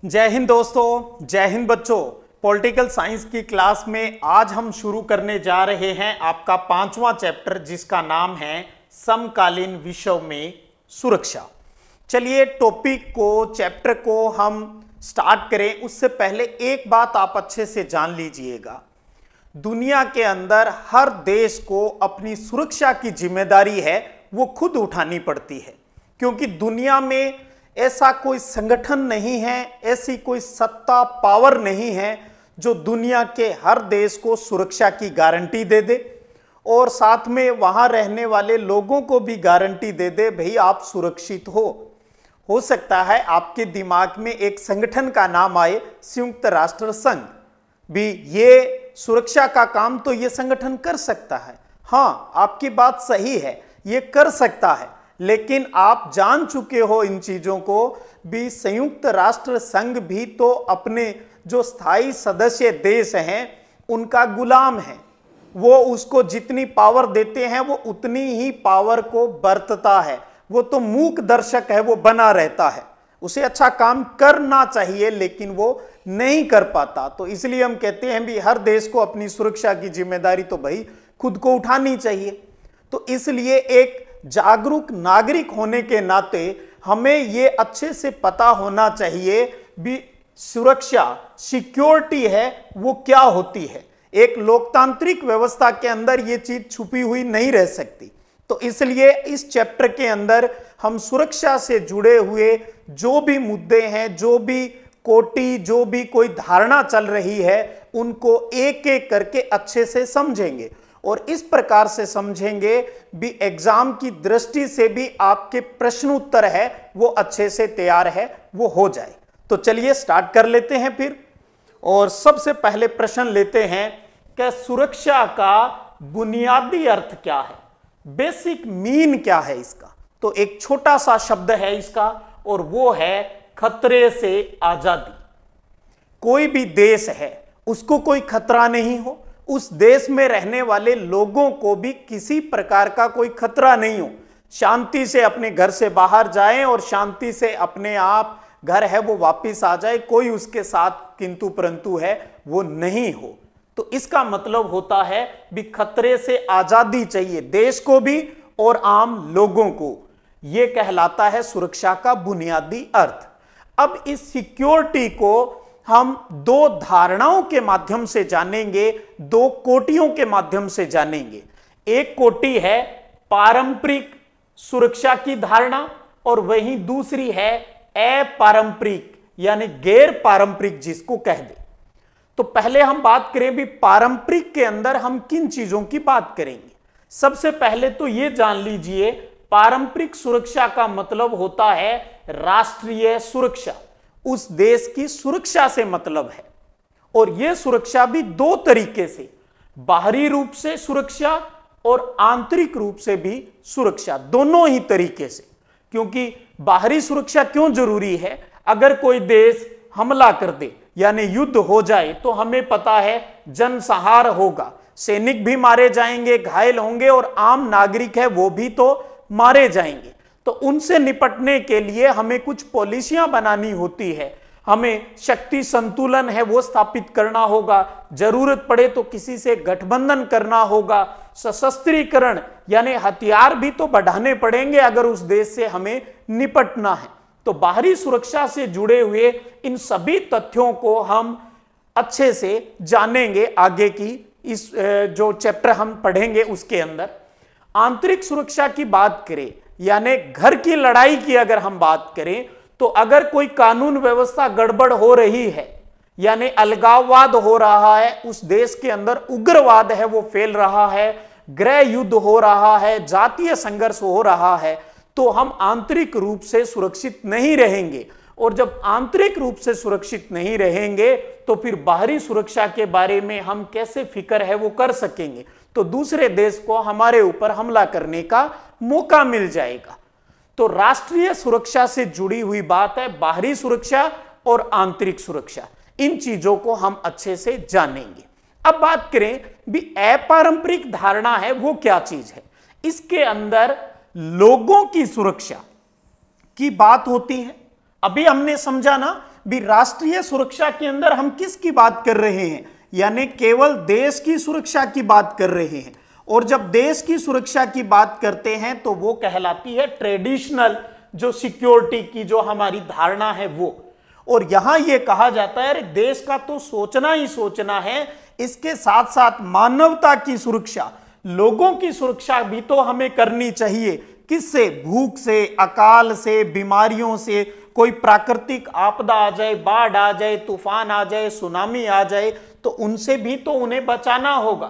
जय हिंद दोस्तों, जय हिंद बच्चों। पॉलिटिकल साइंस की क्लास में आज हम शुरू करने जा रहे हैं आपका 5वां चैप्टर, जिसका नाम है समकालीन विश्व में सुरक्षा। चलिए टॉपिक को, चैप्टर को हम स्टार्ट करें। उससे पहले एक बात आप अच्छे से जान लीजिएगा, दुनिया के अंदर हर देश को अपनी सुरक्षा की जिम्मेदारी है वो खुद उठानी पड़ती है, क्योंकि दुनिया में ऐसा कोई संगठन नहीं है, ऐसी कोई सत्ता पावर नहीं है जो दुनिया के हर देश को सुरक्षा की गारंटी दे दे और साथ में वहां रहने वाले लोगों को भी गारंटी दे दे भाई आप सुरक्षित हो सकता है आपके दिमाग में एक संगठन का नाम आए, संयुक्त राष्ट्र संघ। भी ये सुरक्षा का काम तो ये संगठन कर सकता है। हाँ, आपकी बात सही है, ये कर सकता है, लेकिन आप जान चुके हो इन चीजों को भी, संयुक्त राष्ट्र संघ भी तो अपने जो स्थायी सदस्य देश हैं उनका गुलाम है। वो उसको जितनी पावर देते हैं वो उतनी ही पावर को बरतता है। वो तो मूक दर्शक है, वो बना रहता है। उसे अच्छा काम करना चाहिए लेकिन वो नहीं कर पाता। तो इसलिए हम कहते हैं भी हर देश को अपनी सुरक्षा की जिम्मेदारी तो भाई खुद को उठानी चाहिए। तो इसलिए एक जागरूक नागरिक होने के नाते हमें ये अच्छे से पता होना चाहिए भी सुरक्षा, सिक्योरिटी है वो क्या होती है। एक लोकतांत्रिक व्यवस्था के अंदर ये चीज छुपी हुई नहीं रह सकती। तो इसलिए इस चैप्टर के अंदर हम सुरक्षा से जुड़े हुए जो भी मुद्दे हैं, जो भी कोटि, जो भी कोई धारणा चल रही है, उनको एक एक करके अच्छे से समझेंगे और इस प्रकार से समझेंगे भी एग्जाम की दृष्टि से भी आपके प्रश्न उत्तर है वो अच्छे से तैयार है, वो हो जाए। तो चलिए स्टार्ट कर लेते हैं फिर। और सबसे पहले प्रश्न लेते हैं कि सुरक्षा का बुनियादी अर्थ क्या है, बेसिक मीन क्या है इसका। तो एक छोटा सा शब्द है इसका और वो है खतरे से आजादी। कोई भी देश है उसको कोई खतरा नहीं हो, उस देश में रहने वाले लोगों को भी किसी प्रकार का कोई खतरा नहीं हो, शांति से अपने घर से बाहर जाएं और शांति से अपने आप घर है वो वापस आ जाए, कोई उसके साथ किंतु परंतु है वो नहीं हो। तो इसका मतलब होता है भी खतरे से आजादी चाहिए देश को भी और आम लोगों को। यह कहलाता है सुरक्षा का बुनियादी अर्थ। अब इस सिक्योरिटी को हम दो धारणाओं के माध्यम से जानेंगे, दो कोटियों के माध्यम से जानेंगे। एक कोटि है पारंपरिक सुरक्षा की धारणा और वहीं दूसरी है अपारंपरिक यानी गैर पारंपरिक, जिसको कह दे। तो पहले हम बात करें भी पारंपरिक के अंदर हम किन चीजों की बात करेंगे। सबसे पहले तो यह जान लीजिए, पारंपरिक सुरक्षा का मतलब होता है राष्ट्रीय सुरक्षा, उस देश की सुरक्षा से मतलब है। और यह सुरक्षा भी दो तरीके से, बाहरी रूप से सुरक्षा और आंतरिक रूप से भी सुरक्षा, दोनों ही तरीके से। क्योंकि बाहरी सुरक्षा क्यों जरूरी है, अगर कोई देश हमला कर दे यानी युद्ध हो जाए तो हमें पता है जनसंहार होगा, सैनिक भी मारे जाएंगे, घायल होंगे और आम नागरिक है वो भी तो मारे जाएंगे। तो उनसे निपटने के लिए हमें कुछ पॉलिसियां बनानी होती है, हमें शक्ति संतुलन है वो स्थापित करना होगा, जरूरत पड़े तो किसी से गठबंधन करना होगा, सशस्त्रीकरण यानी हथियार भी तो बढ़ाने पड़ेंगे अगर उस देश से हमें निपटना है। तो बाहरी सुरक्षा से जुड़े हुए इन सभी तथ्यों को हम अच्छे से जानेंगे आगे की इस जो चैप्टर हम पढ़ेंगे उसके अंदर। आंतरिक सुरक्षा की बात करें यानी घर की लड़ाई की अगर हम बात करें, तो अगर कोई कानून व्यवस्था गड़बड़ हो रही है यानी अलगाववाद हो रहा है, उस देश के अंदर उग्रवाद है वो फैल रहा है, गृह युद्ध हो रहा है, जातीय संघर्ष हो रहा है, तो हम आंतरिक रूप से सुरक्षित नहीं रहेंगे। और जब आंतरिक रूप से सुरक्षित नहीं रहेंगे तो फिर बाहरी सुरक्षा के बारे में हम कैसे फिक्र है वो कर सकेंगे। तो दूसरे देश को हमारे ऊपर हमला करने का मौका मिल जाएगा। तो राष्ट्रीय सुरक्षा से जुड़ी हुई बात है बाहरी सुरक्षा और आंतरिक सुरक्षा, इन चीजों को हम अच्छे से जानेंगे। अब बात करें भी अपारंपरिक धारणा है वो क्या चीज है। इसके अंदर लोगों की सुरक्षा की बात होती है। अभी हमने समझा ना भी राष्ट्रीय सुरक्षा के अंदर हम किसकी बात कर रहे हैं, यानी केवल देश की सुरक्षा की बात कर रहे हैं। और जब देश की सुरक्षा की बात करते हैं तो वो कहलाती है ट्रेडिशनल जो सिक्योरिटी की जो हमारी धारणा है वो। और यहां ये कहा जाता है अरे देश का तो सोचना ही सोचना है, इसके साथ साथ मानवता की सुरक्षा, लोगों की सुरक्षा भी तो हमें करनी चाहिए। किससे? भूख से, अकाल से, बीमारियों से, कोई प्राकृतिक आपदा आ जाए, बाढ़ आ जाए, तूफान आ जाए, सुनामी आ जाए, तो उनसे भी तो उन्हें बचाना होगा।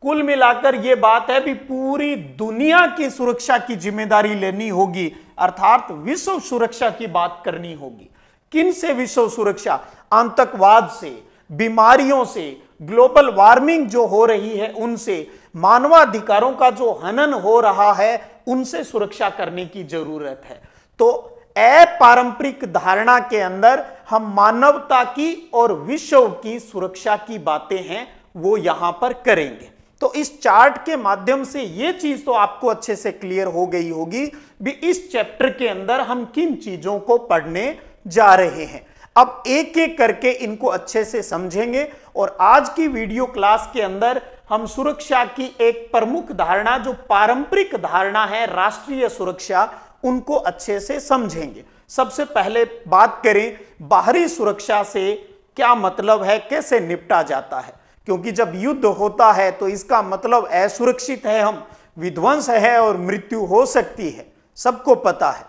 कुल मिलाकर यह बात है भी पूरी दुनिया की सुरक्षा की जिम्मेदारी लेनी होगी, अर्थात विश्व सुरक्षा की बात करनी होगी। किन से विश्व सुरक्षा? आतंकवाद से, बीमारियों से, ग्लोबल वार्मिंग जो हो रही है उनसे, मानवाधिकारों का जो हनन हो रहा है उनसे सुरक्षा करने की जरूरत है। तो अपारंपरिक धारणा के अंदर हम मानवता की और विश्व की सुरक्षा की बातें हैं वो यहां पर करेंगे। तो इस चार्ट के माध्यम से यह चीज तो आपको अच्छे से क्लियर हो गई होगी भी इस चैप्टर के अंदर हम किन चीजों को पढ़ने जा रहे हैं। अब एक एक करके इनको अच्छे से समझेंगे और आज की वीडियो क्लास के अंदर हम सुरक्षा की एक प्रमुख धारणा जो पारंपरिक धारणा है राष्ट्रीय सुरक्षा, उनको अच्छे से समझेंगे। सबसे पहले बात करें बाहरी सुरक्षा से क्या मतलब है, कैसे निपटा जाता है। क्योंकि जब युद्ध होता है तो इसका मतलब असुरक्षित है, हम विध्वंस है और मृत्यु हो सकती है, सबको पता है।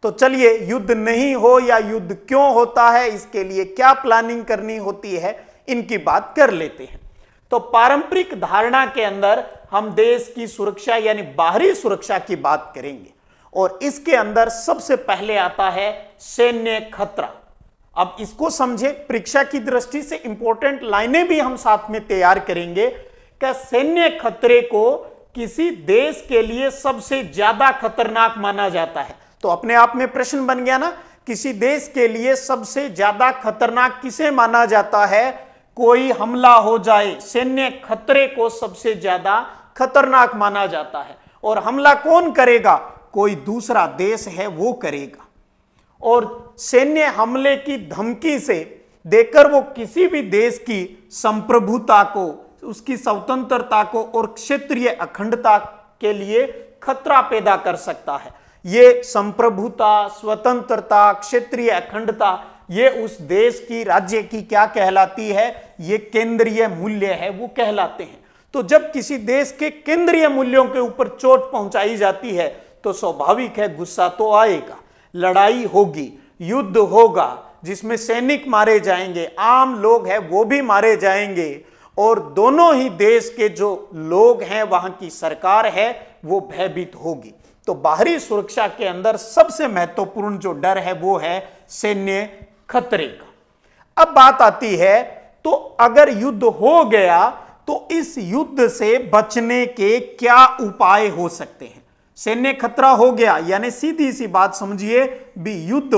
तो चलिए युद्ध नहीं हो या युद्ध क्यों होता है, इसके लिए क्या प्लानिंग करनी होती है, इनकी बात कर लेते हैं। तो पारंपरिक धारणा के अंदर हम देश की सुरक्षा यानी बाहरी सुरक्षा की बात करेंगे और इसके अंदर सबसे पहले आता है सैन्य खतरा। अब इसको समझे, परीक्षा की दृष्टि से इंपॉर्टेंट लाइनें भी हम साथ में तैयार करेंगे कि सैन्य खतरे को किसी देश के लिए सबसे ज्यादा खतरनाक माना जाता है। तो अपने आप में प्रश्न बन गया ना, किसी देश के लिए सबसे ज्यादा खतरनाक किसे माना जाता है? कोई हमला हो जाए, सैन्य खतरे को सबसे ज्यादा खतरनाक माना जाता है। और हमला कौन करेगा? कोई दूसरा देश है वो करेगा। और सैन्य हमले की धमकी से देकर वो किसी भी देश की संप्रभुता को, उसकी स्वतंत्रता को और क्षेत्रीय अखंडता के लिए खतरा पैदा कर सकता है। ये संप्रभुता, स्वतंत्रता, क्षेत्रीय अखंडता, ये उस देश की, राज्य की क्या कहलाती है? ये केंद्रीय मूल्य है वो कहलाते हैं। तो जब किसी देश के केंद्रीय मूल्यों के ऊपर चोट पहुंचाई जाती है तो स्वाभाविक है गुस्सा तो आएगा, लड़ाई होगी, युद्ध होगा जिसमें सैनिक मारे जाएंगे, आम लोग हैं वो भी मारे जाएंगे और दोनों ही देश के जो लोग हैं, वहां की सरकार है वो भयभीत होगी। तो बाहरी सुरक्षा के अंदर सबसे महत्वपूर्ण जो डर है वो है सैन्य खतरे का। अब बात आती है तो अगर युद्ध हो गया तो इस युद्ध से बचने के क्या उपाय हो सकते हैं? सैन्य खतरा हो गया यानी सीधी सी बात समझिए भी युद्ध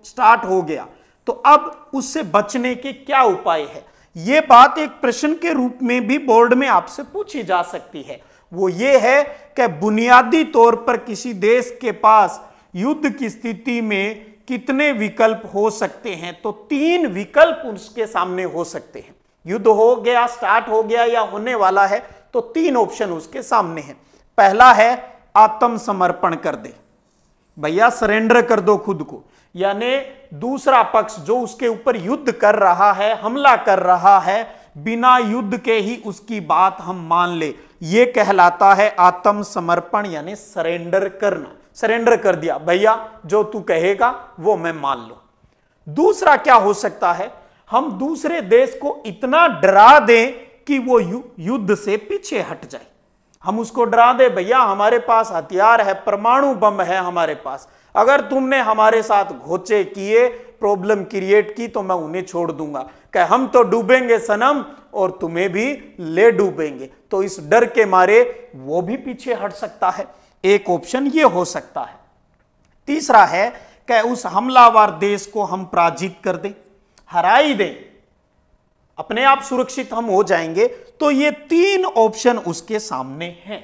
स्टार्ट हो गया, तो अब उससे बचने के क्या उपाय है? यह बात एक प्रश्न के रूप में भी बोर्ड में आपसे पूछी जा सकती है। वो ये है कि बुनियादी तौर पर किसी देश के पास युद्ध की स्थिति में कितने विकल्प हो सकते हैं? तो 3 विकल्प उसके सामने हो सकते हैं। युद्ध हो गया, स्टार्ट हो गया या होने वाला है तो 3 ऑप्शन उसके सामने हैं। पहला है आत्मसमर्पण कर दे, भैया सरेंडर कर दो खुद को, यानी दूसरा पक्ष जो उसके ऊपर युद्ध कर रहा है, हमला कर रहा है, बिना युद्ध के ही उसकी बात हम मान ले, ये कहलाता है आत्मसमर्पण यानी सरेंडर करना। सरेंडर कर दिया, भैया जो तू कहेगा वो मैं मान लूं। दूसरा क्या हो सकता है? हम दूसरे देश को इतना डरा दें कि वो युद्ध से पीछे हट जाए। हम उसको डरा दे, भैया हमारे पास हथियार है, परमाणु बम है हमारे पास, अगर तुमने हमारे साथ घोचे किए, प्रॉब्लम क्रिएट की तो मैं उन्हें छोड़ दूंगा, कि हम तो डूबेंगे सनम और तुम्हें भी ले डूबेंगे। तो इस डर के मारे वो भी पीछे हट सकता है। एक ऑप्शन ये हो सकता है। तीसरा है कि उस हमलावर देश को हम पराजित कर दें, हरा ही दें, अपने आप सुरक्षित हम हो जाएंगे। तो ये 3 ऑप्शन उसके सामने हैं।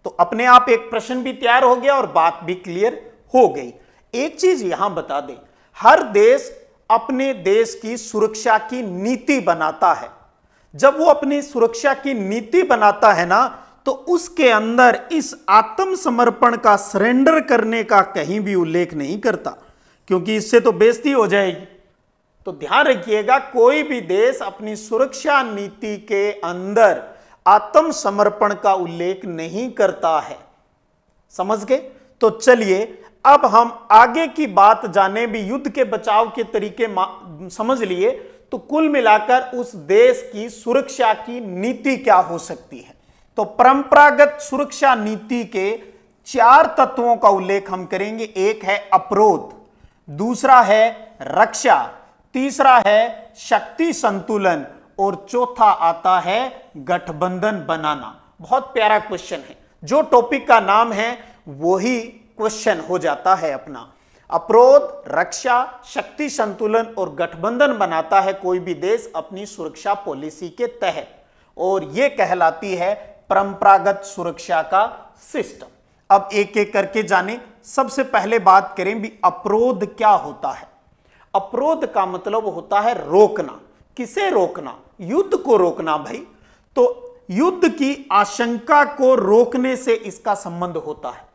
तो अपने आप एक प्रश्न भी तैयार हो गया और बात भी क्लियर हो गई। एक चीज यहां बता दें, हर देश अपने देश की सुरक्षा की नीति बनाता है। जब वो अपनी सुरक्षा की नीति बनाता है ना, तो उसके अंदर इस आत्मसमर्पण का, सरेंडर करने का कहीं भी उल्लेख नहीं करता, क्योंकि इससे तो बेइज्जती हो जाएगी। तो ध्यान रखिएगा, कोई भी देश अपनी सुरक्षा नीति के अंदर आत्मसमर्पण का उल्लेख नहीं करता है। समझ गए? तो चलिए अब हम आगे की बात जाने। भी युद्ध के बचाव के तरीके समझ लिए, तो कुल मिलाकर उस देश की सुरक्षा की नीति क्या हो सकती है। तो परंपरागत सुरक्षा नीति के 4 तत्वों का उल्लेख हम करेंगे। एक है अपरोध, दूसरा है रक्षा, तीसरा है शक्ति संतुलन, और चौथा आता है गठबंधन बनाना। बहुत प्यारा क्वेश्चन है, जो टॉपिक का नाम है वही क्वेश्चन हो जाता है अपना। अपरोध, रक्षा, शक्ति संतुलन और गठबंधन बनाता है कोई भी देश अपनी सुरक्षा पॉलिसी के तहत, और यह कहलाती है परंपरागत सुरक्षा का सिस्टम। अब एक एक करके जाने। सबसे पहले बात करें भी अपरोध क्या होता है। अपरोध का मतलब होता है रोकना। किसे रोकना? युद्ध को रोकना भाई। तो युद्ध की आशंका को रोकने से इसका संबंध होता है।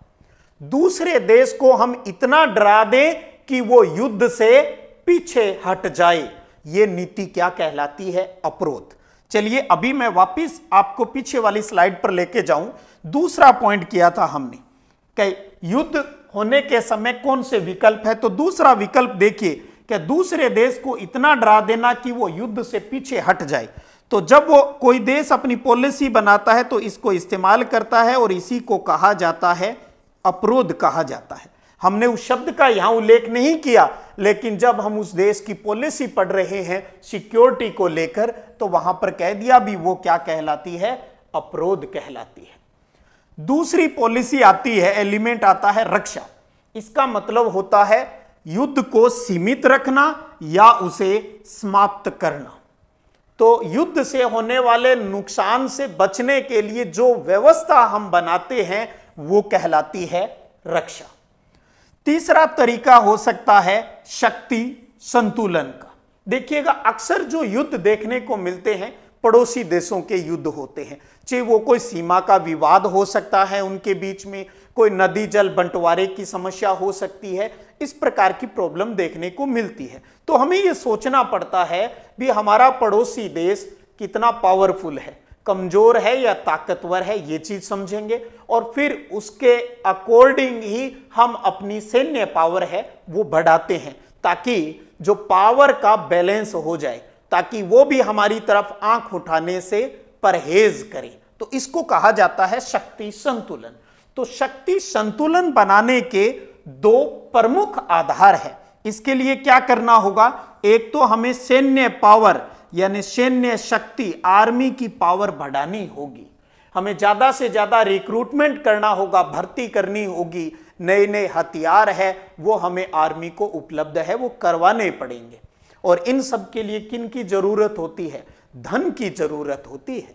दूसरे देश को हम इतना डरा दें कि वो युद्ध से पीछे हट जाए, ये नीति क्या कहलाती है? अपरोध। चलिए अभी मैं वापस आपको पीछे वाली स्लाइड पर लेके जाऊं। दूसरा पॉइंट किया था हमने कि युद्ध होने के समय कौन से विकल्प है। तो दूसरा विकल्प देखिए कि दूसरे देश को इतना डरा देना कि वो युद्ध से पीछे हट जाए। तो जब वो कोई देश अपनी पॉलिसी बनाता है तो इसको इस्तेमाल करता है, और इसी को कहा जाता है अपरोध कहा जाता है। हमने उस शब्द का यहां उल्लेख नहीं किया, लेकिन जब हम उस देश की पॉलिसी पढ़ रहे हैं सिक्योरिटी को लेकर, तो वहां पर कह दिया भी वो क्या कहलाती है? अपरोध कहलाती है। दूसरी पॉलिसी आती है, एलिमेंट आता है रक्षा। इसका मतलब होता है युद्ध को सीमित रखना या उसे समाप्त करना। तो युद्ध से होने वाले नुकसान से बचने के लिए जो व्यवस्था हम बनाते हैं वो कहलाती है रक्षा। तीसरा तरीका हो सकता है शक्ति संतुलन का। देखिएगा, अक्सर जो युद्ध देखने को मिलते हैं पड़ोसी देशों के युद्ध होते हैं, चाहे वो कोई सीमा का विवाद हो सकता है उनके बीच में, कोई नदी जल बंटवारे की समस्या हो सकती है, इस प्रकार की प्रॉब्लम देखने को मिलती है। तो हमें यह सोचना पड़ता है भी हमारा पड़ोसी देश कितना पावरफुल है, कमजोर है या ताकतवर है, ये चीज समझेंगे, और फिर उसके अकॉर्डिंग ही हम अपनी सैन्य पावर है वो बढ़ाते हैं, ताकि जो पावर का बैलेंस हो जाए, ताकि वो भी हमारी तरफ आंख उठाने से परहेज करे। तो इसको कहा जाता है शक्ति संतुलन। तो शक्ति संतुलन बनाने के 2 प्रमुख आधार है। इसके लिए क्या करना होगा? एक तो हमें सैन्य पावर यानी सैन्य शक्ति, आर्मी की पावर बढ़ानी होगी। हमें ज्यादा से ज्यादा रिक्रूटमेंट करना होगा, भर्ती करनी होगी, नए नए हथियार है वो हमें आर्मी को उपलब्ध है वो करवाने पड़ेंगे। और इन सब के लिए किन की जरूरत होती है? धन की जरूरत होती है।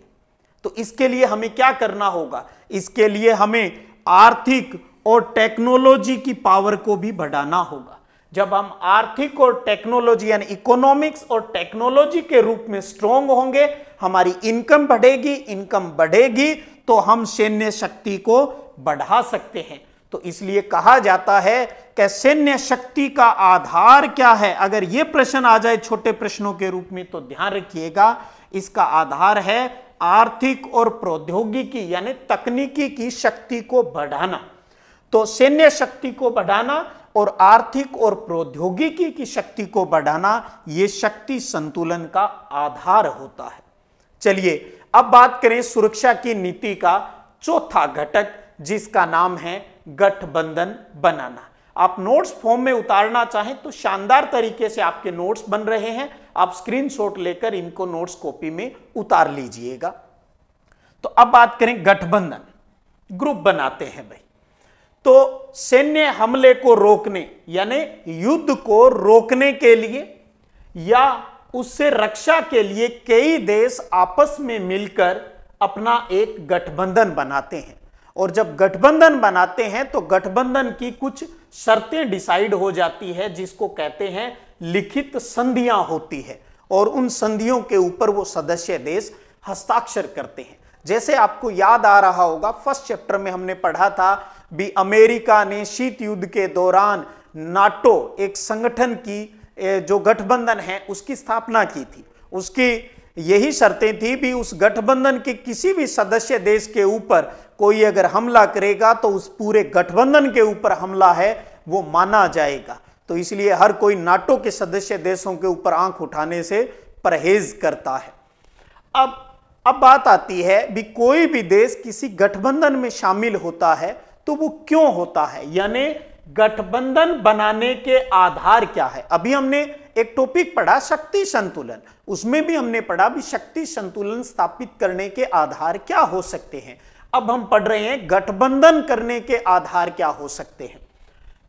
तो इसके लिए हमें क्या करना होगा? इसके लिए हमें आर्थिक और टेक्नोलॉजी की पावर को भी बढ़ाना होगा। जब हम आर्थिक और टेक्नोलॉजी यानी इकोनॉमिक्स और टेक्नोलॉजी के रूप में स्ट्रांग होंगे, हमारी इनकम बढ़ेगी, इनकम बढ़ेगी तो हम सैन्य शक्ति को बढ़ा सकते हैं। तो इसलिए कहा जाता है कि सैन्य शक्ति का आधार क्या है। अगर यह प्रश्न आ जाए छोटे प्रश्नों के रूप में तो ध्यान रखिएगा, इसका आधार है आर्थिक और प्रौद्योगिकी यानी तकनीकी की शक्ति को बढ़ाना। तो सैन्य शक्ति को बढ़ाना और आर्थिक और प्रौद्योगिकी की शक्ति को बढ़ाना, यह शक्ति संतुलन का आधार होता है। चलिए अब बात करें सुरक्षा की नीति का चौथा घटक, जिसका नाम है गठबंधन बनाना। आप नोट्स फॉर्म में उतारना चाहें तो शानदार तरीके से आपके नोट्स बन रहे हैं, आप स्क्रीनशॉट लेकर इनको नोट्स कॉपी में उतार लीजिएगा। तो अब बात करें गठबंधन, ग्रुप बनाते हैं भाई। तो सैन्य हमले को रोकने यानी युद्ध को रोकने के लिए या उससे रक्षा के लिए कई देश आपस में मिलकर अपना एक गठबंधन बनाते हैं। और जब गठबंधन बनाते हैं तो गठबंधन की कुछ शर्तें डिसाइड हो जाती है, जिसको कहते हैं लिखित संधियां होती है और उन संधियों के ऊपर वो सदस्य देश हस्ताक्षर करते हैं। जैसे आपको याद आ रहा होगा, फर्स्ट चैप्टर में हमने पढ़ा था भी अमेरिका ने शीत युद्ध के दौरान नाटो एक संगठन की जो गठबंधन है उसकी स्थापना की थी। उसकी यही शर्तें थी भी उस गठबंधन के किसी भी सदस्य देश के ऊपर कोई अगर हमला करेगा तो उस पूरे गठबंधन के ऊपर हमला है वो माना जाएगा। तो इसलिए हर कोई नाटो के सदस्य देशों के ऊपर आंख उठाने से परहेज करता है। अब बात आती है भी कोई भी देश किसी गठबंधन में शामिल होता है तो वो क्यों होता है, यानी गठबंधन बनाने के आधार क्या है। अभी हमने एक टॉपिक पढ़ा शक्ति संतुलन, उसमें भी हमने पढ़ा भी शक्ति संतुलन स्थापित करने के आधार क्या हो सकते हैं। अब हम पढ़ रहे हैं गठबंधन करने के आधार क्या हो सकते हैं।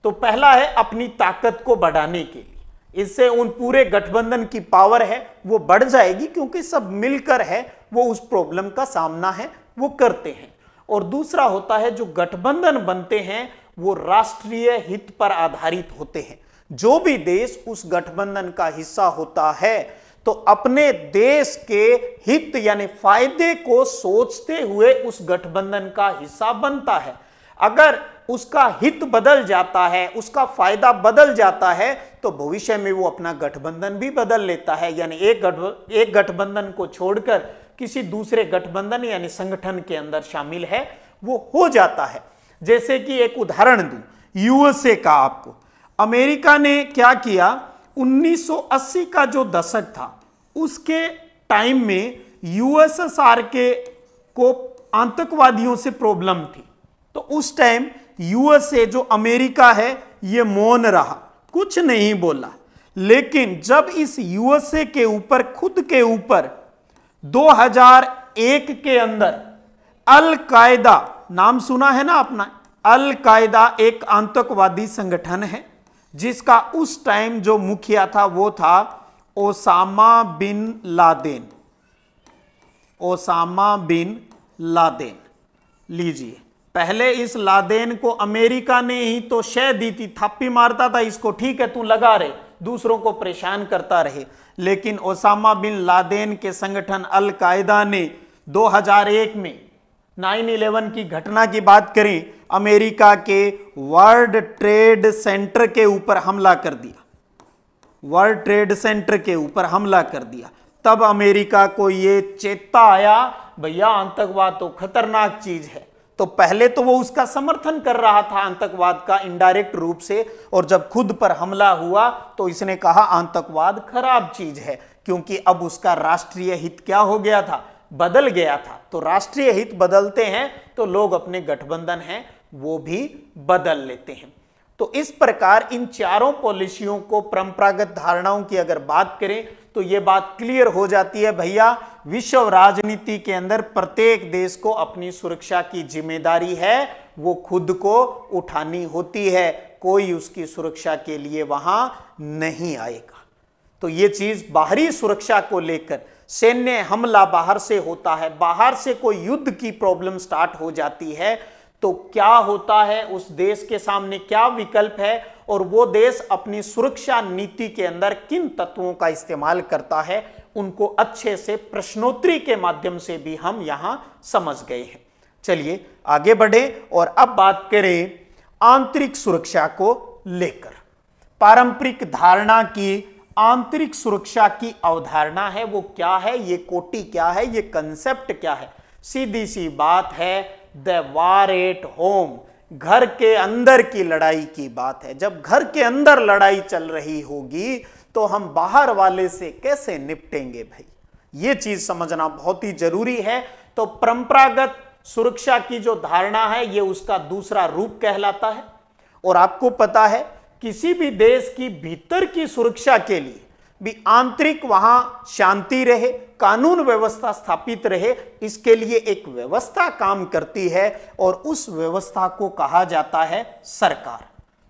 तो पहला है अपनी ताकत को बढ़ाने के लिए, इससे उन पूरे गठबंधन की पावर है वो बढ़ जाएगी क्योंकि सब मिलकर है वो उस प्रॉब्लम का सामना है वो करते हैं। और दूसरा होता है जो गठबंधन बनते हैं वो राष्ट्रीय हित पर आधारित होते हैं। जो भी देश उस गठबंधन का हिस्सा होता है तो अपने देश के हित यानी फायदे को सोचते हुए उस गठबंधन का हिस्सा बनता है। अगर उसका हित बदल जाता है, उसका फायदा बदल जाता है तो भविष्य में वो अपना गठबंधन भी बदल लेता है, यानी एक गठबंधन को छोड़कर किसी दूसरे गठबंधन यानी संगठन के अंदर शामिल है वो हो जाता है। जैसे कि एक उदाहरण दूं यूएसए का आपको, अमेरिका ने क्या किया 1980 का जो दशक था उसके टाइम में यूएसएसआर को आतंकवादियों से प्रॉब्लम थी। तो उस टाइम यूएसए जो अमेरिका है ये मौन रहा, कुछ नहीं बोला। लेकिन जब इस यूएसए के ऊपर खुद के ऊपर 2001 के अंदर अल कायदा, नाम सुना है ना अपना, अल कायदा एक आतंकवादी संगठन है जिसका उस टाइम जो मुखिया था वो था Osama bin Laden. Osama bin Laden लीजिए, पहले इस लादेन को अमेरिका ने ही तो शह दी थी, थाप्पी मारता था इसको, ठीक है तू लगा रहे, दूसरों को परेशान करता रहे। लेकिन ओसामा बिन लादेन के संगठन अल कायदा ने 2001 में 9/11 की घटना की बात करें, अमेरिका के वर्ल्ड ट्रेड सेंटर के ऊपर हमला कर दिया। वर्ल्ड ट्रेड सेंटर के ऊपर हमला कर दिया। तब अमेरिका को ये चेता आया भैया आतंकवाद तो खतरनाक चीज है। तो पहले तो वो उसका समर्थन कर रहा था आतंकवाद का इनडायरेक्ट रूप से, और जब खुद पर हमला हुआ तो इसने कहा आतंकवाद खराब चीज है, क्योंकि अब उसका राष्ट्रीय हित क्या हो गया था, बदल गया था। तो राष्ट्रीय हित बदलते हैं तो लोग अपने गठबंधन हैं वो भी बदल लेते हैं। तो इस प्रकार इन चारों पॉलिसियों को, परंपरागत धारणाओं की अगर बात करें तो यह बात क्लियर हो जाती है भैया विश्व राजनीति के अंदर प्रत्येक देश को अपनी सुरक्षा की जिम्मेदारी है वो खुद को उठानी होती है, कोई उसकी सुरक्षा के लिए वहां नहीं आएगा। तो ये चीज बाहरी सुरक्षा को लेकर, सैन्य हमला बाहर से होता है, बाहर से कोई युद्ध की प्रॉब्लम स्टार्ट हो जाती है तो क्या होता है, उस देश के सामने क्या विकल्प है और वो देश अपनी सुरक्षा नीति के अंदर किन तत्वों का इस्तेमाल करता है, उनको अच्छे से प्रश्नोत्तरी के माध्यम से भी हम यहां समझ गए हैं। चलिए आगे बढ़े और अब बात करें आंतरिक सुरक्षा को लेकर। पारंपरिक धारणा की आंतरिक सुरक्षा की अवधारणा है वो क्या है, ये कोटि क्या है, ये कंसेप्ट क्या है। सीधी सी बात है, द वार एट होम, घर के अंदर की लड़ाई की बात है। जब घर के अंदर लड़ाई चल रही होगी तो हम बाहर वाले से कैसे निपटेंगे भाई, ये चीज समझना बहुत ही जरूरी है। तो परंपरागत सुरक्षा की जो धारणा है ये उसका दूसरा रूप कहलाता है। और आपको पता है किसी भी देश की भीतर की सुरक्षा के लिए भी आंतरिक वहां शांति रहे, कानून व्यवस्था स्थापित रहे, इसके लिए एक व्यवस्था काम करती है और उस व्यवस्था को कहा जाता है सरकार।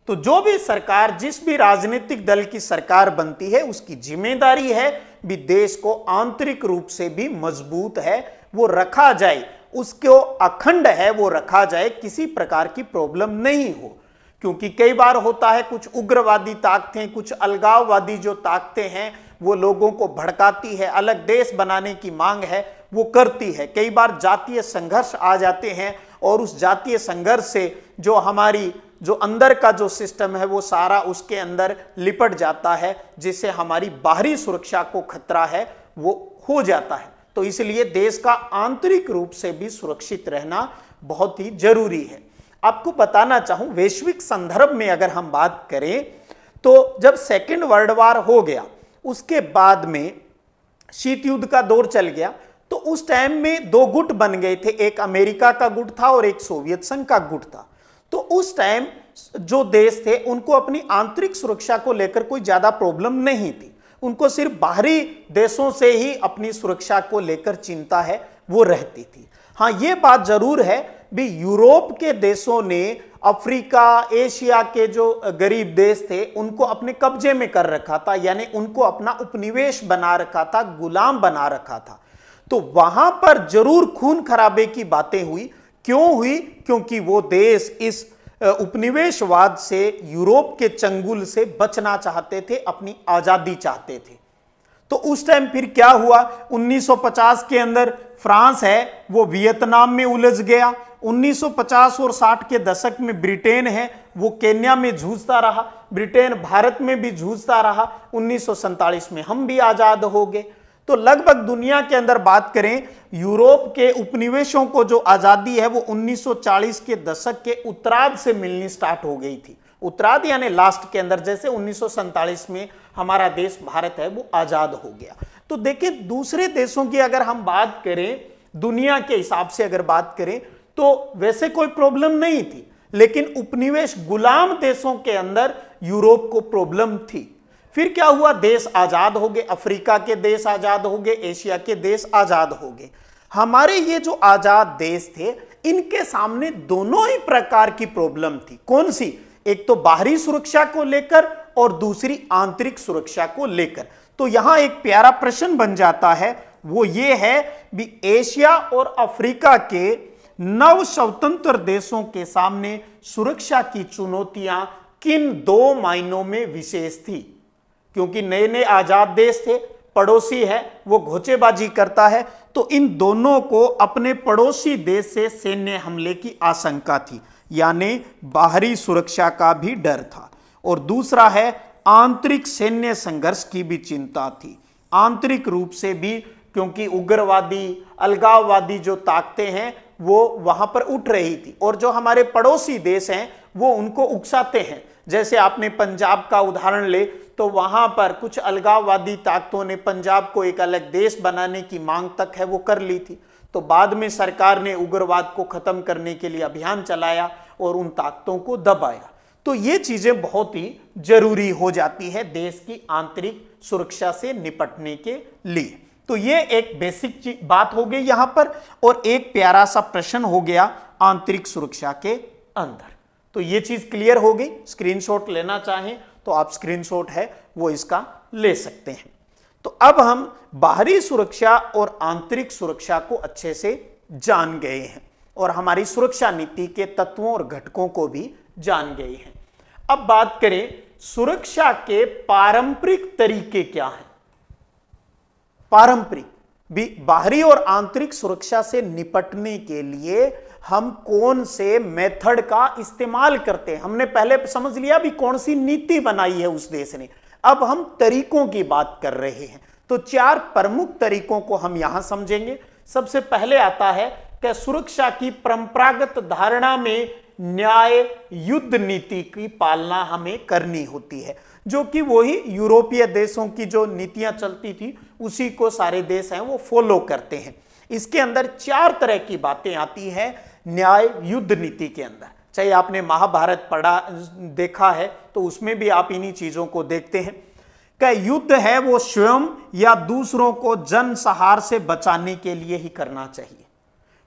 तो जो भी सरकार, जिस भी राजनीतिक दल की सरकार बनती है उसकी जिम्मेदारी है भी देश को आंतरिक रूप से भी मजबूत है वो रखा जाए, उसको अखंड है वो रखा जाए, किसी प्रकार की प्रॉब्लम नहीं हो। क्योंकि कई बार होता है कुछ उग्रवादी ताकतें, कुछ अलगाववादी जो ताकतें हैं वो लोगों को भड़काती है, अलग देश बनाने की मांग है वो करती है। कई बार जातीय संघर्ष आ जाते हैं और उस जातीय संघर्ष से जो हमारी जो अंदर का जो सिस्टम है वो सारा उसके अंदर लिपट जाता है, जिससे हमारी बाहरी सुरक्षा को खतरा है वो हो जाता है। तो इसलिए देश का आंतरिक रूप से भी सुरक्षित रहना बहुत ही जरूरी है। आपको बताना चाहूं, वैश्विक संदर्भ में अगर हम बात करें तो जब सेकेंड वर्ल्ड वॉर हो गया उसके बाद में शीत युद्ध का दौर चल गया, तो उस टाइम में दो गुट बन गए थे, एक अमेरिका का गुट था और एक सोवियत संघ का गुट था। तो उस टाइम जो देश थे उनको अपनी आंतरिक सुरक्षा को लेकर कोई ज्यादा प्रॉब्लम नहीं थी, उनको सिर्फ बाहरी देशों से ही अपनी सुरक्षा को लेकर चिंता है वो रहती थी। हाँ, ये बात जरूर है भी यूरोप के देशों ने अफ्रीका, एशिया के जो गरीब देश थे उनको अपने कब्जे में कर रखा था, यानी उनको अपना उपनिवेश बना रखा था, गुलाम बना रखा था। तो वहां पर जरूर खून खराबे की बातें हुई। क्यों हुई? क्योंकि वो देश इस उपनिवेशवाद से, यूरोप के चंगुल से बचना चाहते थे, अपनी आजादी चाहते थे। तो उस टाइम फिर क्या हुआ? 1950 के अंदर फ्रांस है वो वियतनाम में उलझ गया। 1950 और 60 के दशक में ब्रिटेन है वो केन्या में जूझता रहा, ब्रिटेन भारत में भी जूझता रहा। 1947 में हम भी आजाद हो गए। तो लगभग दुनिया के अंदर बात करें, यूरोप के उपनिवेशों को जो आजादी है वो 1940 के दशक के उत्तरार्ध से मिलनी स्टार्ट हो गई थी। उत्तरार्ध यानी लास्ट के अंदर, जैसे 1947 में हमारा देश भारत है वो आजाद हो गया। तो देखिए, दूसरे देशों की अगर हम बात करें, दुनिया के हिसाब से अगर बात करें तो वैसे कोई प्रॉब्लम नहीं थी, लेकिन उपनिवेश गुलाम देशों के अंदर यूरोप को प्रॉब्लम थी। फिर क्या हुआ? देश आजाद हो गए, अफ्रीका के देश आजाद हो गए, एशिया के देश आजाद हो गए। हमारे ये जो आजाद देश थे इनके सामने दोनों ही प्रकार की प्रॉब्लम थी। कौन सी? एक तो बाहरी सुरक्षा को लेकर और दूसरी आंतरिक सुरक्षा को लेकर। तो यहां एक प्यारा प्रश्न बन जाता है, वो ये है भी एशिया और अफ्रीका के नव स्वतंत्र देशों के सामने सुरक्षा की चुनौतियां किन दो मायनों में विशेष थी? क्योंकि नए नए आजाद देश थे, पड़ोसी है वो घोचेबाजी करता है, तो इन दोनों को अपने पड़ोसी देश से सैन्य हमले की आशंका थी, यानी बाहरी सुरक्षा का भी डर था। और दूसरा है आंतरिक सैन्य संघर्ष की भी चिंता थी, आंतरिक रूप से भी, क्योंकि उग्रवादी, अलगाववादी जो ताकतें हैं वो वहां पर उठ रही थी और जो हमारे पड़ोसी देश हैं वो उनको उकसाते हैं। जैसे आपने पंजाब का उदाहरण ले तो वहां पर कुछ अलगाववादी ताकतों ने पंजाब को एक अलग देश बनाने की मांग तक है वो कर ली थी। तो बाद में सरकार ने उग्रवाद को खत्म करने के लिए अभियान चलाया और उन ताकतों को दबाया। तो ये चीजें बहुत ही जरूरी हो जाती है देश की आंतरिक सुरक्षा से निपटने के लिए। तो ये एक बेसिक बात हो गई यहां पर, और एक प्यारा सा प्रश्न हो गया आंतरिक सुरक्षा के अंदर। तो ये चीज क्लियर हो गई। स्क्रीनशॉट लेना चाहें तो आप स्क्रीनशॉट है वो इसका ले सकते हैं। तो अब हम बाहरी सुरक्षा और आंतरिक सुरक्षा को अच्छे से जान गए हैं और हमारी सुरक्षा नीति के तत्वों और घटकों को भी जान गए हैं। अब बात करें सुरक्षा के पारंपरिक तरीके क्या हैं। पारंपरिक भी बाहरी और आंतरिक सुरक्षा से निपटने के लिए हम कौन से मेथड का इस्तेमाल करते हैं। हमने पहले समझ लिया भी कौन सी नीति बनाई है उस देश ने, अब हम तरीकों की बात कर रहे हैं। तो चार प्रमुख तरीकों को हम यहां समझेंगे। सबसे पहले आता है कि सुरक्षा की परंपरागत धारणा में न्याय युद्ध नीति की पालना हमें करनी होती है, जो कि वही यूरोपीय देशों की जो नीतियां चलती थी उसी को सारे देश हैं वो फॉलो करते हैं। इसके अंदर चार तरह की बातें आती हैं न्याय युद्ध नीति के अंदर। चाहे आपने महाभारत पढ़ा देखा है तो उसमें भी आप इन्हीं चीजों को देखते हैं कि युद्ध है वो स्वयं या दूसरों को जनसहार से बचाने के लिए ही करना चाहिए।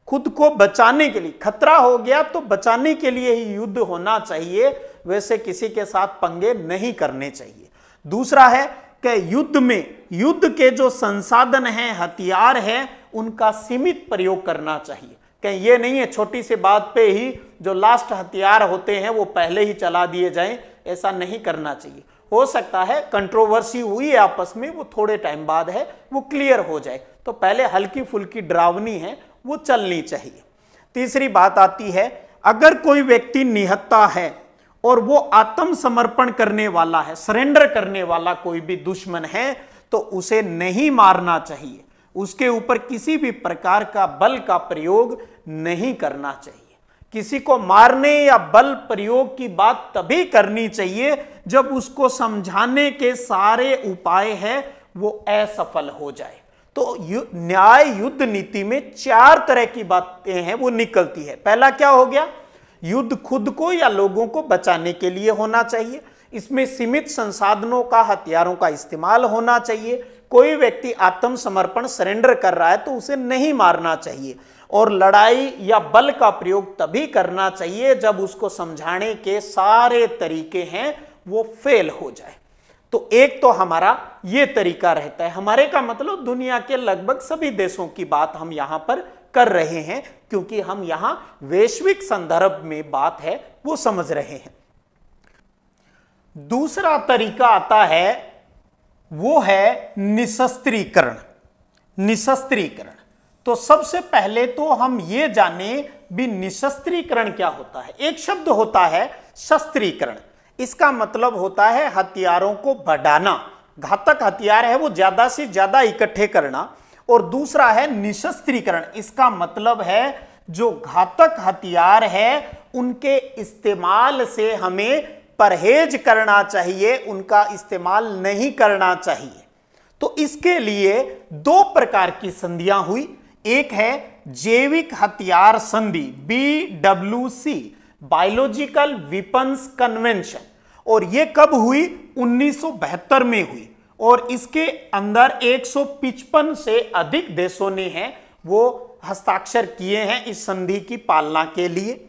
खुद को बचाने के लिए, खतरा हो गया तो बचाने के लिए ही युद्ध होना चाहिए, वैसे किसी के साथ पंगे नहीं करने चाहिए। दूसरा है कि युद्ध में युद्ध के जो संसाधन हैं, हथियार हैं, उनका सीमित प्रयोग करना चाहिए। कहीं ये नहीं है छोटी सी बात पे ही जो लास्ट हथियार होते हैं वो पहले ही चला दिए जाएं, ऐसा नहीं करना चाहिए। हो सकता है कंट्रोवर्सी हुई है आपस में, वो थोड़े टाइम बाद है वो क्लियर हो जाए, तो पहले हल्की फुल्की डरावनी है वो चलनी चाहिए। तीसरी बात आती है, अगर कोई व्यक्ति निहत्था है और वो आत्मसमर्पण करने वाला है, सरेंडर करने वाला कोई भी दुश्मन है, तो उसे नहीं मारना चाहिए, उसके ऊपर किसी भी प्रकार का बल का प्रयोग नहीं करना चाहिए। किसी को मारने या बल प्रयोग की बात तभी करनी चाहिए जब उसको समझाने के सारे उपाय हैं वो असफल हो जाए। तो न्याय युद्ध नीति में 4 तरह की बातें हैं वो निकलती है। पहला क्या हो गया, युद्ध खुद को या लोगों को बचाने के लिए होना चाहिए, इसमें सीमित संसाधनों का, हथियारों का इस्तेमाल होना चाहिए। कोई व्यक्ति आत्मसमर्पण सरेंडर कर रहा है तो उसे नहीं मारना चाहिए, और लड़ाई या बल का प्रयोग तभी करना चाहिए जब उसको समझाने के सारे तरीके हैं वो फेल हो जाए। तो एक तो हमारा ये तरीका रहता है, हमारे का मतलब दुनिया के लगभग सभी देशों की बात हम यहां पर कर रहे हैं, क्योंकि हम यहां वैश्विक संदर्भ में बात है वो समझ रहे हैं। दूसरा तरीका आता है वो है निशस्त्रीकरण। निशस्त्रीकरण, तो सबसे पहले तो हम ये जाने भी निशस्त्रीकरण क्या होता है। एक शब्द होता है शस्त्रीकरण, इसका मतलब होता है हथियारों को बढ़ाना, घातक हथियार है वो ज्यादा से ज्यादा इकट्ठे करना। और दूसरा है निशस्त्रीकरण, इसका मतलब है जो घातक हथियार है उनके इस्तेमाल से हमें परहेज करना चाहिए, उनका इस्तेमाल नहीं करना चाहिए। तो इसके लिए 2 प्रकार की संधियां हुई। एक है जैविक हथियार संधि BWC, बायोलॉजिकल वेपन्स कन्वेंशन, और ये कब हुई, 1972 में हुई, और इसके अंदर 155 से अधिक देशों ने हैं वो हस्ताक्षर किए हैं इस संधि की पालना के लिए।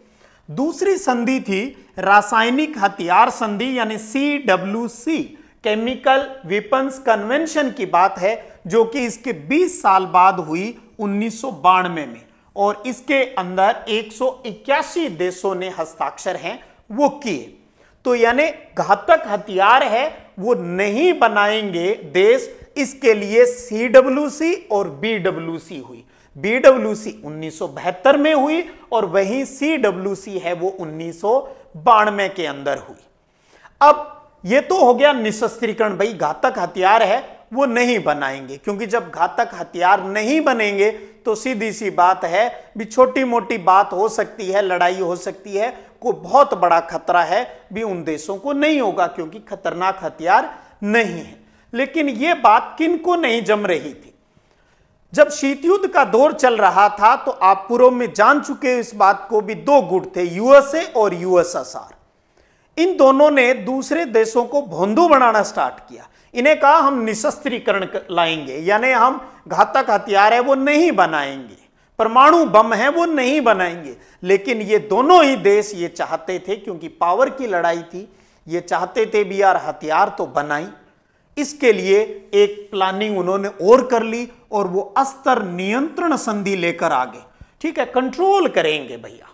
दूसरी संधि थी रासायनिक हथियार संधि यानी CWC, केमिकल वेपन्स कन्वेंशन की बात है, जो कि इसके 20 साल बाद हुई 1992 में, और इसके अंदर 181 देशों ने हस्ताक्षर हैं वो किए। तो यानी घातक हथियार है वो नहीं बनाएंगे देश, इसके लिए CWC और BWC हुई। BWC 1972 में हुई और वहीं CWC है वो 1992 के अंदर हुई। अब ये तो हो गया निशस्त्रीकरण, भाई घातक हथियार है वो नहीं बनाएंगे, क्योंकि जब घातक हथियार नहीं बनेंगे तो सीधी सी बात है भी छोटी मोटी बात हो सकती है, लड़ाई हो सकती है, कोई बहुत बड़ा खतरा है भी उन देशों को नहीं होगा क्योंकि खतरनाक हथियार नहीं है। लेकिन ये बात किनको नहीं जम रही थी। जब शीत युद्ध का दौर चल रहा था तो आप पूर्व में जान चुके इस बात को भी, 2 गुट थे, USA और USSR। इन दोनों ने दूसरे देशों को भोंदू बनाना स्टार्ट किया। इन्हें कहा हम निशस्त्रीकरण लाएंगे, यानी हम घातक हथियार है वो नहीं बनाएंगे, परमाणु बम है वो नहीं बनाएंगे। लेकिन ये दोनों ही देश ये चाहते थे, क्योंकि पावर की लड़ाई थी, ये चाहते थे भी यार हथियार तो बनाई। इसके लिए एक प्लानिंग उन्होंने और कर ली और वो अस्त्र नियंत्रण संधि लेकर आ गए। ठीक है, कंट्रोल करेंगे भैया,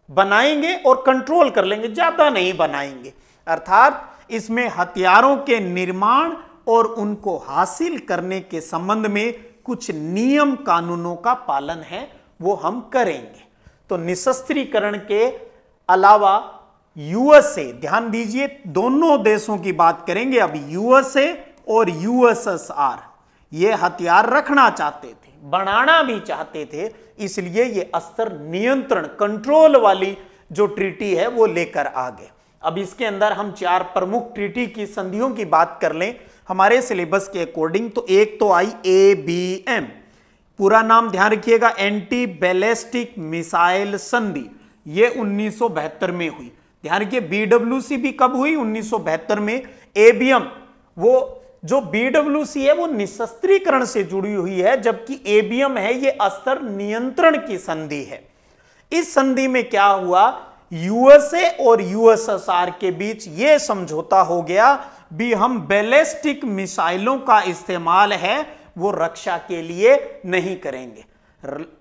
बनाएंगे और कंट्रोल कर लेंगे, ज्यादा नहीं बनाएंगे। अर्थात इसमें हथियारों के निर्माण और उनको हासिल करने के संबंध में कुछ नियम कानूनों का पालन है वो हम करेंगे। तो निशस्त्रीकरण के अलावा USA, ध्यान दीजिए दोनों देशों की बात करेंगे अब, USA और USSR ये हथियार रखना चाहते थे, बनाना भी चाहते थे, इसलिए ये अस्त्र नियंत्रण कंट्रोल वाली जो ट्रीटी है वो लेकर आ गए। अब इसके अंदर हम 4 प्रमुख ट्रीटी की संधियों की बात कर लें हमारे सिलेबस के अकॉर्डिंग, तो एक तो आई ABM, पूरा नाम ध्यान रखिएगा, एंटी बैलिस्टिक मिसाइल संधि, ये 1972 में हुई। ध्यान रखिए BWC भी कब हुई, 1972 में। ABM, वो जो BWC है वो निशस्त्रीकरण से जुड़ी हुई है, जबकि ABM है ये अस्त्र नियंत्रण की संधि है। इस संधि में क्या हुआ, USA और USSR के बीच ये समझौता हो गया भी हम बैलिस्टिक मिसाइलों का इस्तेमाल है वो रक्षा के लिए नहीं करेंगे।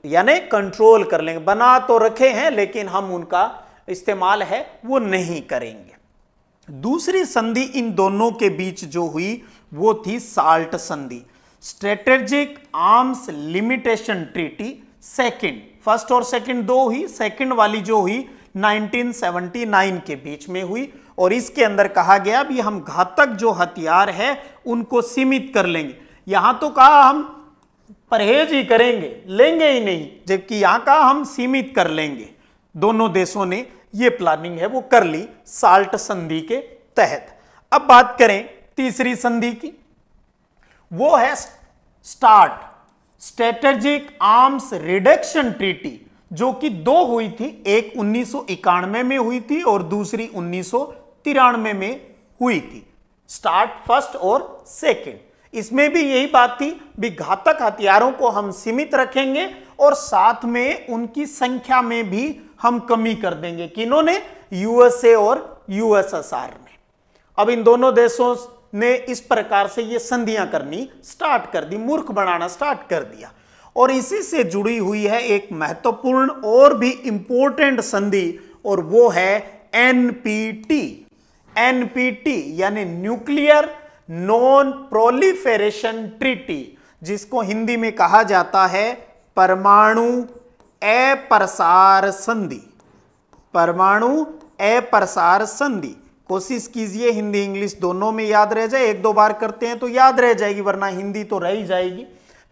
यानी कंट्रोल कर लेंगे। बना तो रखे हैं लेकिन हम उनका इस्तेमाल है वो नहीं करेंगे। दूसरी संधि इन दोनों के बीच जो हुई वो थी साल्ट संधि, strategic arms limitation treaty second. First और सेकंड दो हुई, सेकंड वाली जो हुई 1979 के बीच में हुई और इसके अंदर कहा गया भी हम घातक जो हथियार है उनको सीमित कर लेंगे। यहां तो कहा हम परहेज ही करेंगे, लेंगे ही नहीं, जबकि यहां कहा हम सीमित कर लेंगे। दोनों देशों ने ये प्लानिंग है वो कर ली साल्ट संधि के तहत। अब बात करें तीसरी संधि की, वो है start, strategic arms reduction treaty, जो कि दो हुई थी, एक 1991 में हुई थी और दूसरी 1993 में हुई थी। स्टार्ट फर्स्ट और सेकंड, इसमें भी यही बात थी भी घातक हथियारों को हम सीमित रखेंगे और साथ में उनकी संख्या में भी हम कमी कर देंगे। किन्होंने? यूएसए और यूएसएसआर ने। अब इन दोनों देशों ने इस प्रकार से ये संधियां करनी स्टार्ट कर दी, मूर्ख बनाना स्टार्ट कर दिया। और इसी से जुड़ी हुई है एक महत्वपूर्ण और भी इंपॉर्टेंट संधि और वो है एनपीटी। एनपीटी यानी न्यूक्लियर नॉन प्रोलिफेरेशन ट्रीटी, जिसको हिंदी में कहा जाता है परमाणु अप्रसार संधि। परमाणु अप्रसार संधि, कोशिश कीजिए हिंदी इंग्लिश दोनों में याद रह जाए, एक दो बार करते हैं तो याद रह जाएगी, वरना हिंदी तो रह ही जाएगी।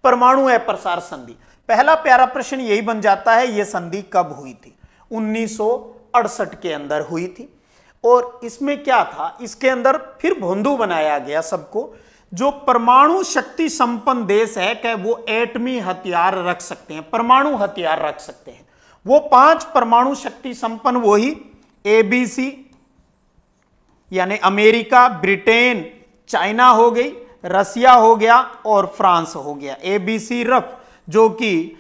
परमाणु अप्रसार संधि, पहला प्यारा प्रश्न यही बन जाता है ये संधि कब हुई थी? 1968 के अंदर हुई थी। और इसमें क्या था, इसके अंदर फिर भोंदू बनाया गया सबको, जो परमाणु शक्ति संपन्न देश है क्या वो एटमी हथियार रख सकते हैं, परमाणु हथियार रख सकते हैं। वो 5 परमाणु शक्ति संपन्न, वही एबीसी यानी अमेरिका, ब्रिटेन, चाइना हो गई, रसिया हो गया और फ्रांस हो गया। एबीसी रफ, जो कि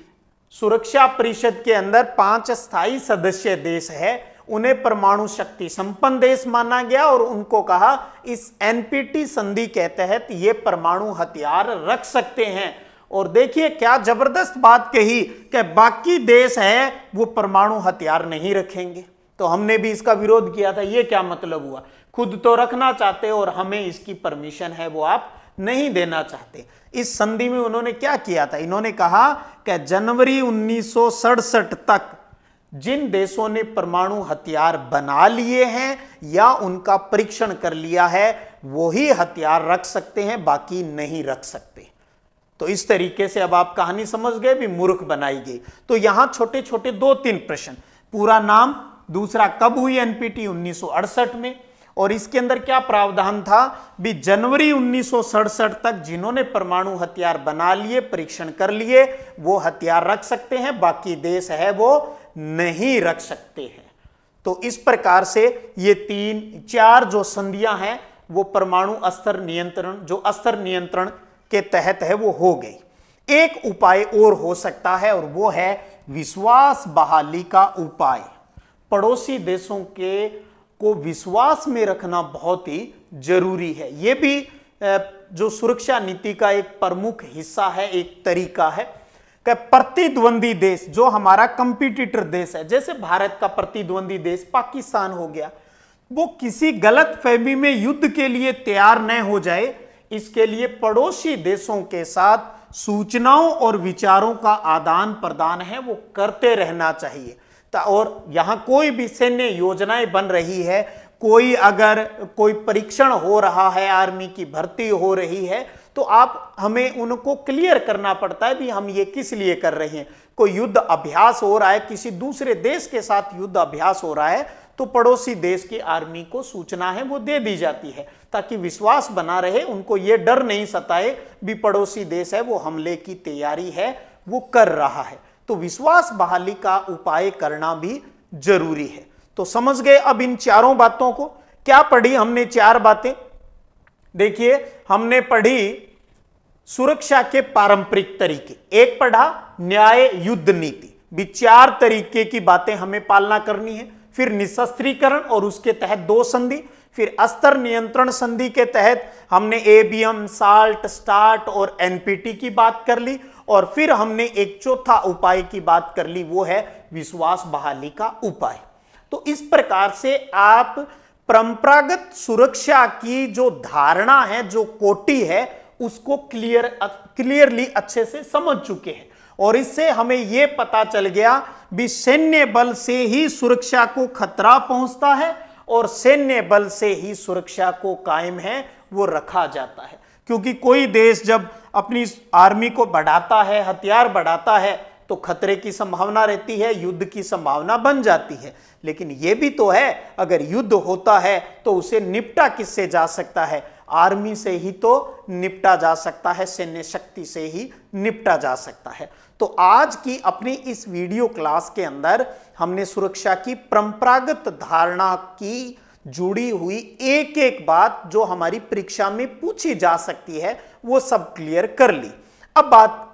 सुरक्षा परिषद के अंदर 5 स्थायी सदस्य देश है, उन्हें परमाणु शक्ति संपन्न देश माना गया और उनको कहा इस एनपीटी संधि के तहत ये परमाणु हथियार रख सकते हैं। और देखिए क्या जबरदस्त बात कही कि बाकी देश है वो परमाणु हथियार नहीं रखेंगे। तो हमने भी इसका विरोध किया था, ये क्या मतलब हुआ, खुद तो रखना चाहते और हमें इसकी परमिशन है वो आप नहीं देना चाहते। इस संधि में उन्होंने क्या किया था, इन्होंने कहा कि जनवरी 1967 तक जिन देशों ने परमाणु हथियार बना लिए हैं या उनका परीक्षण कर लिया है वही हथियार रख सकते हैं, बाकी नहीं रख सकते। तो इस तरीके से अब आप कहानी समझ गए भी मूर्ख बनाई गई। तो यहां छोटे छोटे 2-3 प्रश्न, पूरा नाम, दूसरा कब हुई एनपीटी 1968 में, और इसके अंदर क्या प्रावधान था भी जनवरी 1967 तक जिन्होंने परमाणु हथियार बना लिए, परीक्षण कर लिए, वो हथियार रख सकते हैं, बाकी देश है वो नहीं रख सकते हैं। तो इस प्रकार से ये 3-4 जो संधियां हैं वो परमाणु अस्त्र नियंत्रण, जो अस्त्र नियंत्रण के तहत है वो हो गई। एक उपाय और हो सकता है और वो है विश्वास बहाली का उपाय। पड़ोसी देशों के को विश्वास में रखना बहुत ही जरूरी है। ये भी जो सुरक्षा नीति का एक प्रमुख हिस्सा है, एक तरीका है कि प्रतिद्वंदी देश जो हमारा कंपटीटर देश है, जैसे भारत का प्रतिद्वंदी देश पाकिस्तान हो गया, वो किसी गलत फहमी में युद्ध के लिए तैयार न हो जाए, इसके लिए पड़ोसी देशों के साथ सूचनाओं और विचारों का आदान प्रदान है वो करते रहना चाहिए। और यहां कोई भी सैन्य योजनाएं बन रही है, कोई अगर कोई परीक्षण हो रहा है, आर्मी की भर्ती हो रही है, तो आप हमें उनको क्लियर करना पड़ता है भी हम ये किस लिए कर रहे हैं। कोई युद्ध अभ्यास हो रहा है, किसी दूसरे देश के साथ युद्ध अभ्यास हो रहा है, तो पड़ोसी देश की आर्मी को सूचना है वो दे दी जाती है ताकि विश्वास बना रहे, उनको ये डर नहीं सताए भी पड़ोसी देश है वो हमले की तैयारी है वो कर रहा है। तो विश्वास बहाली का उपाय करना भी जरूरी है। तो समझ गए अब इन चारों बातों को। क्या पढ़ी हमने 4 बातें, देखिए हमने पढ़ी सुरक्षा के पारंपरिक तरीके, एक पढ़ा न्याय युद्ध नीति, भी 4 तरीके की बातें हमें पालना करनी है। फिर निशस्त्रीकरण और उसके तहत 2 संधि, फिर अस्त्र नियंत्रण संधि के तहत हमने एबीएम, साल्ट, स्टार्ट और एनपीटी की बात कर ली, और फिर हमने एक चौथा उपाय की बात कर ली, वो है विश्वास बहाली का उपाय। तो इस प्रकार से आप परंपरागत सुरक्षा की जो धारणा है, जो कोटि है, उसको क्लियरली अच्छे से समझ चुके हैं। और इससे हमें यह पता चल गया भी सैन्य बल से ही सुरक्षा को खतरा पहुंचता है और सैन्य बल से ही सुरक्षा को कायम है वो रखा जाता है। क्योंकि कोई देश जब अपनी आर्मी को बढ़ाता है, हथियार बढ़ाता है, तो खतरे की संभावना रहती है, युद्ध की संभावना बन जाती है। लेकिन यह भी तो है, अगर युद्ध होता है तो उसे निपटा किससे जा सकता है? आर्मी से ही तो निपटा जा सकता है, सैन्य शक्ति से ही निपटा जा सकता है। तो आज की अपनी इस वीडियो क्लास के अंदर हमने सुरक्षा की परंपरागत धारणा की जुड़ी हुई एक एक बात जो हमारी परीक्षा में पूछी जा सकती है वो सब क्लियर कर ली। अब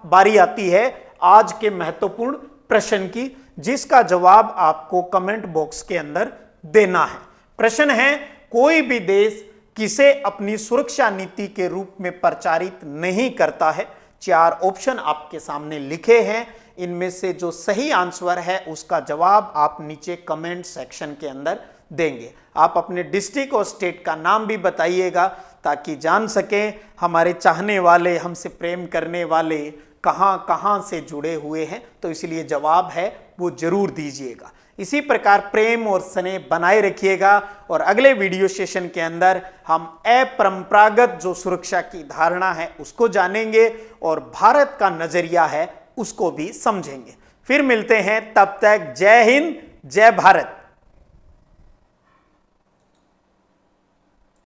बारी आती है आज के महत्वपूर्ण प्रश्न की, जिसका जवाब आपको कमेंट बॉक्स के अंदर देना है। प्रश्न है, कोई भी देश किसे अपनी सुरक्षा नीति के रूप में प्रचारित नहीं करता है। 4 ऑप्शन आपके सामने लिखे हैं, इनमें से जो सही आंसर है उसका जवाब आप नीचे कमेंट सेक्शन के अंदर देंगे। आप अपने डिस्ट्रिक्ट और स्टेट का नाम भी बताइएगा ताकि जान सकें हमारे चाहने वाले, हमसे प्रेम करने वाले कहां कहां से जुड़े हुए हैं। तो इसलिए जवाब है वो जरूर दीजिएगा। इसी प्रकार प्रेम और स्नेह बनाए रखिएगा और अगले वीडियो सेशन के अंदर हम अपरंपरागत जो सुरक्षा की धारणा है उसको जानेंगे और भारत का नजरिया है उसको भी समझेंगे। फिर मिलते हैं, तब तक जय हिंद, जय भारत।